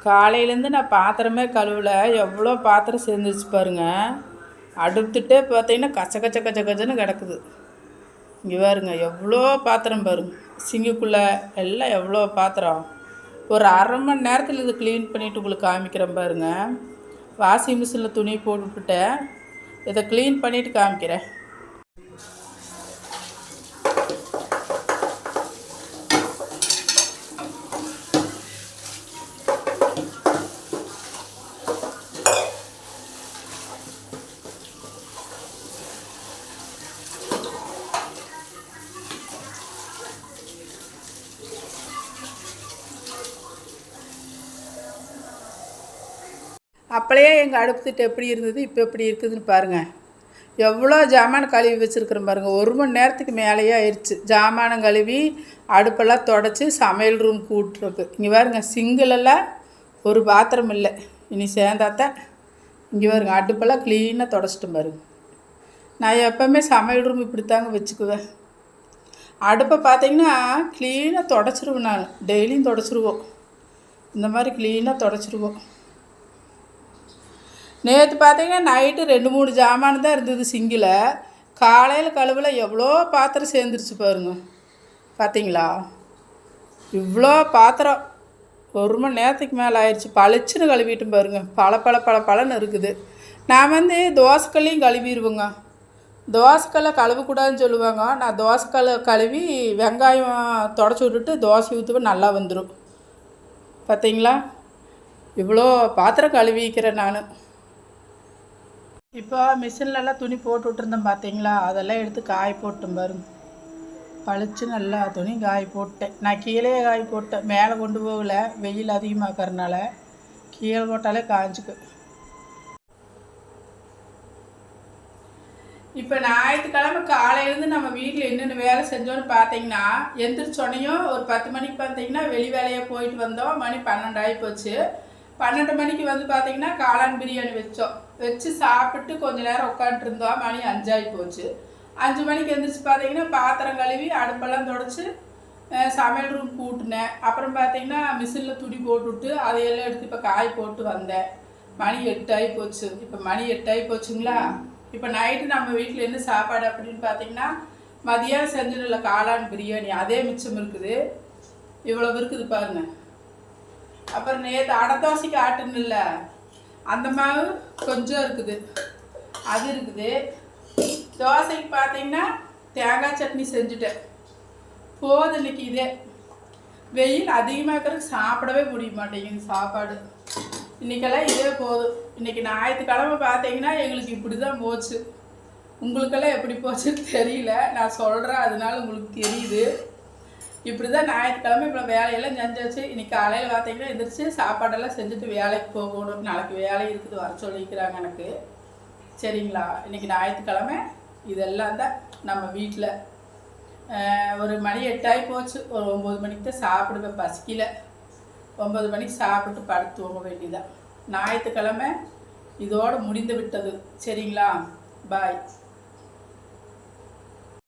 காலையிலேருந்து நான் பாத்திரமே கழுவல. எவ்வளோ பாத்திரம் சேர்ந்துருச்சு பாருங்கள். அடுத்துட்டே பார்த்தீங்கன்னா கச்ச கச்ச கச்ச கச்சன்னு கிடக்குது. இங்கே பாருங்க எவ்வளோ பாத்திரம் பாருங்க. சிங்குக்குள்ளே எல்லாம் எவ்வளோ பாத்திரம். ஒரு அரை மணி நேரத்தில் இது க்ளீன் பண்ணிவிட்டு உங்களுக்கு காமிக்கிறேன் பாருங்கள். வாஷிங் மிஷினில் துணி போட்டுவிட்டுட்டேன். இதை க்ளீன் பண்ணிவிட்டு காமிக்கிறேன். அப்பளையே எங்கள் அடுப்பு திட்டு எப்படி இருந்தது, இப்போ எப்படி இருக்குதுன்னு பாருங்கள். எவ்வளோ ஜாமான் கழுவி வச்சுருக்குறேன் பாருங்கள். 1 மணி நேரத்துக்கு மேலேயே ஆயிடுச்சு. ஜாமானம் கழுவி அடுப்பெல்லாம் தொடச்சி சமையல் ரூம் கூட்டுருக்கு. இங்கே பாருங்க சிங்கிலெல்லாம் ஒரு பாத்திரம் இல்லை. இனி சேர்ந்தாத்தான். இங்கே பாருங்க அடுப்பெல்லாம் க்ளீனாக தொடச்சிட்டு பாருங்க. நான் எப்போவுமே சமையல் ரூம் இப்படி தாங்க வச்சுக்குவேன். அடுப்பை பார்த்தீங்கன்னா க்ளீனாக தொடச்சிருவேன். நான் டெய்லியும் தொடச்சிருவோம். இந்த மாதிரி க்ளீனாக தொடச்சிருவோம். நேற்று பார்த்தீங்கன்னா நைட்டு 2-3 ஜாமான் தான் இருந்தது சிங்கில். காலையில் கழுவில் எவ்வளோ பாத்திரம் சேர்ந்துருச்சு பாருங்க. பார்த்தீங்களா இவ்வளோ பாத்திரம் 1 மணி நேரத்துக்கு மேலே ஆயிடுச்சு. பளிச்சுன்னு கழுவிட்டும் பாருங்க. பழன்னு இருக்குது. நான் தோசைக்கல்லையும் கழுவிடுவேங்க. தோசைக்கல்லை கழுவக்கூடாதுன்னு சொல்லுவாங்க. நான் தோசைக்கல்லை கழுவி வெங்காயம் தொடச்சி விட்டுட்டு தோசை ஊற்றுவேன், நல்லா வந்துடும். பார்த்தீங்களா இவ்வளோ பாத்திரம் கழுவிக்கிறேன் நான். இப்போ மிஷின்லலாம் துணி போட்டு விட்டுருந்தேன் பார்த்தீங்களா, அதெல்லாம் எடுத்து காய போட்டேன் பாருங்க. பளிச்சு நல்லா துணி காய போட்டேன். நான் கீழே காய போட்டேன், மேலே கொண்டு போகல. வெயில் அதிகமாகறனால கீழே போட்டாலே காய்ஞ்சிக்கு. இப்போ ஞாயிற்றுக்கிழமை காலையிலேருந்து நம்ம வீட்டில் என்னென்ன வேலை செஞ்சோன்னு பார்த்தீங்கன்னா, எந்திரிச்சோன்னையும் ஒரு 10 மணிக்கு பார்த்தீங்கன்னா வெளி வேலையாக போயிட்டு வந்தோம். மணி 12 ஆகி போச்சு. 12 மணிக்கு பார்த்தீங்கன்னா காளான் பிரியாணி வச்சு சாப்பிட்டு கொஞ்சம் நேரம் உட்காந்துருந்தோம். மணி 5 ஆகி போச்சு. 5 மணிக்கு எழுந்திரிச்சு பார்த்தீங்கன்னா பாத்திரம் கழுவி அடுப்பெல்லாம் தொடச்சி சமையல் ரூம் கூட்டினேன். அப்புறம் பார்த்தீங்கன்னா மிஷினில் துணி போட்டுவிட்டு அதையெல்லாம் எடுத்து இப்போ காய போட்டு வந்தேன். மணி 8 ஆகி போச்சு. இப்போ மணி 8 ஆகி போச்சுங்களா. இப்போ நைட்டு நம்ம வீட்டில் என்ன சாப்பாடு அப்படின்னு பார்த்தீங்கன்னா, மதியம் செஞ்சதில்ல காளான் பிரியாணி, அதே மிச்சம் இருக்குது. இவ்வளோ இருக்குது பாருங்கள். அப்புறம் நேற்று அடை தோசைக்கு ஆட்டுன்னுல்ல, அந்த மாவு கொஞ்சம் இருக்குது, அது இருக்குது. தோசைக்கு பார்த்தீங்கன்னா தேங்காய் சட்னி செஞ்சுட்டேன். போதும் இன்னைக்கு. இதே வெயில் அதிகமாக இருக்கிறதுக்கு சாப்பிடவே முடிய மாட்டேங்குது சாப்பாடு. இன்றைக்கெல்லாம் இதே போதும். இன்றைக்கி ஞாயிற்றுக்கிழமை பார்த்தீங்கன்னா எங்களுக்கு இப்படி தான் போச்சு. உங்களுக்கெல்லாம் எப்படி போச்சுன்னு தெரியல, நான் சொல்கிறேன், அதனால உங்களுக்கு தெரியுது. இப்படி தான் ஞாயிற்றுக்கிழமை இப்போ வேலையெல்லாம் செஞ்சாச்சு. இன்றைக்கி காலையில் பார்த்தீங்கன்னா எந்திரிச்சு சாப்பாடெல்லாம் செஞ்சுட்டு வேலைக்கு போகணும். நாளைக்கு வேலை இருக்குது, வர சொல்லிக்கிறாங்க எனக்கு. சரிங்களா. இன்றைக்கி ஞாயிற்றுக்கிழமை இதெல்லாம் தான் நம்ம வீட்டில். ஒரு மணி 8 ஆகி போச்சு. ஒரு 9 மணிக்கு தான் சாப்பிடுவேன். பசிக்கல. 9 மணிக்கு சாப்பிட்டு படுத்து தூங்க வேண்டியதான். ஞாயிற்றுக்கிழமை இதோடு முடிந்து விட்டது. சரிங்களா. பாய்.